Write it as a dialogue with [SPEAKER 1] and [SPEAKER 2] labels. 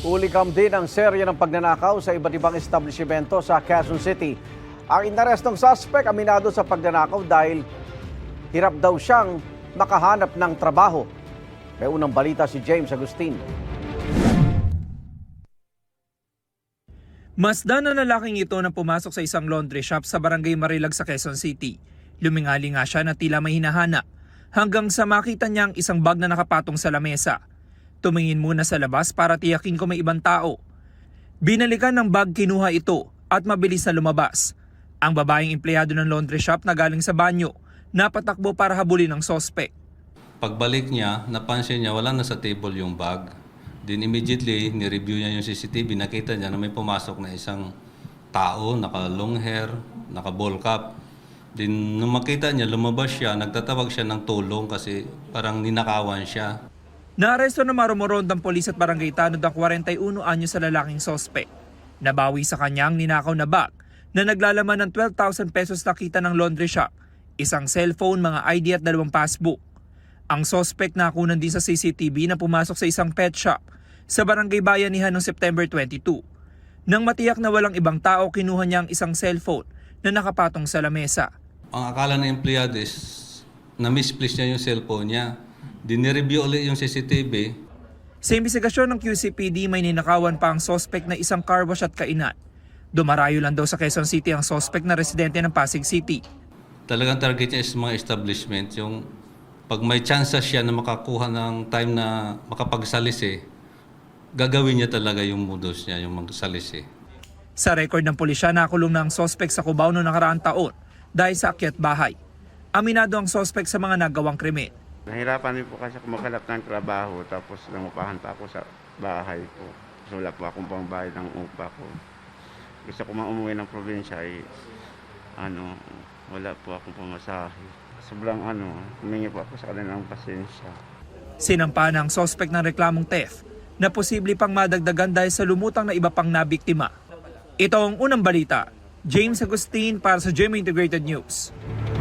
[SPEAKER 1] Ulikam din ang serya ng pagnanakaw sa iba't ibang establishmento sa Quezon City. Ang inarestong suspect aminado sa pagnanakaw dahil hirap daw siyang makahanap ng trabaho. May unang balita si James Agustin.
[SPEAKER 2] Masdan na lalaking ito na pumasok sa isang laundry shop sa Barangay Marilag sa Quezon City. Lumingali nga siya na tila may hinahana hanggang sa makita niyang isang bag na nakapatong sa lamesa. Tumingin muna sa labas para tiyakin kung may ibang tao. Binalikan ng bag, kinuha ito at mabilis na lumabas. Ang babaeng empleyado ng laundry shop na galing sa banyo, napatakbo para habulin ng sospek.
[SPEAKER 3] Pagbalik niya, napansin niya wala na sa table yung bag. Then immediately, ni-review niya yung CCTV, nakita niya na may pumasok na isang tao, naka-long hair, naka-ball cap. Then nung makita niya, lumabas siya, nagtatawag siya ng tulong kasi parang ninakawan siya.
[SPEAKER 2] Naaresto na marumorondang polis at barangay tanod ang 41 anyo sa lalaking sospek. Nabawi sa kanyang ninakaw na bag na naglalaman ng 12,000 pesos na kita ng laundry shop, isang cellphone, mga ID at 2 passbook. Ang sospek nakunan din sa CCTV na pumasok sa isang pet shop sa Barangay Bayanihan noong September 22. Nang matiyak na walang ibang tao, kinuha niya ang isang cellphone na nakapatong sa lamesa.
[SPEAKER 3] Ang akala ng empleyado is na-misplace niya yung cellphone niya. Dinireview ulit yung CCTV.
[SPEAKER 2] Sa imbestigasyon ng QCPD, may ninakawan pa ang sospek na isang car wash at kainan. Dumarayo lang daw sa Quezon City ang sospek na residente ng Pasig City.
[SPEAKER 3] Talagang target niya is mga establishment. Yung pag may chance siya na makakuha ng time na makapagsalisi, gagawin niya talaga yung modus niya, yung magsalisi.
[SPEAKER 2] Sa record ng pulisya, nakulong na ang sospek sa Cubao noong nakaraang taon dahil sa akyat bahay. Aminado ang sospek sa mga nagawang krimen.
[SPEAKER 4] Nahirapan din po kasi ako maghanap ng trabaho, tapos nangupahan pa ako sa bahay ko. So wala po akong pangbayad ng upa ko. Gusto ko umuwi ng probinsya, wala po akong pamasahe. Sobrang humingi po ako sa kanilang pasensya.
[SPEAKER 2] Sinampa ng sospek ng reklamong theft na posible pang madagdagan dahil sa lumutang na iba pang nabiktima. Ito ang unang balita. James Agustin para sa GMA Integrated News.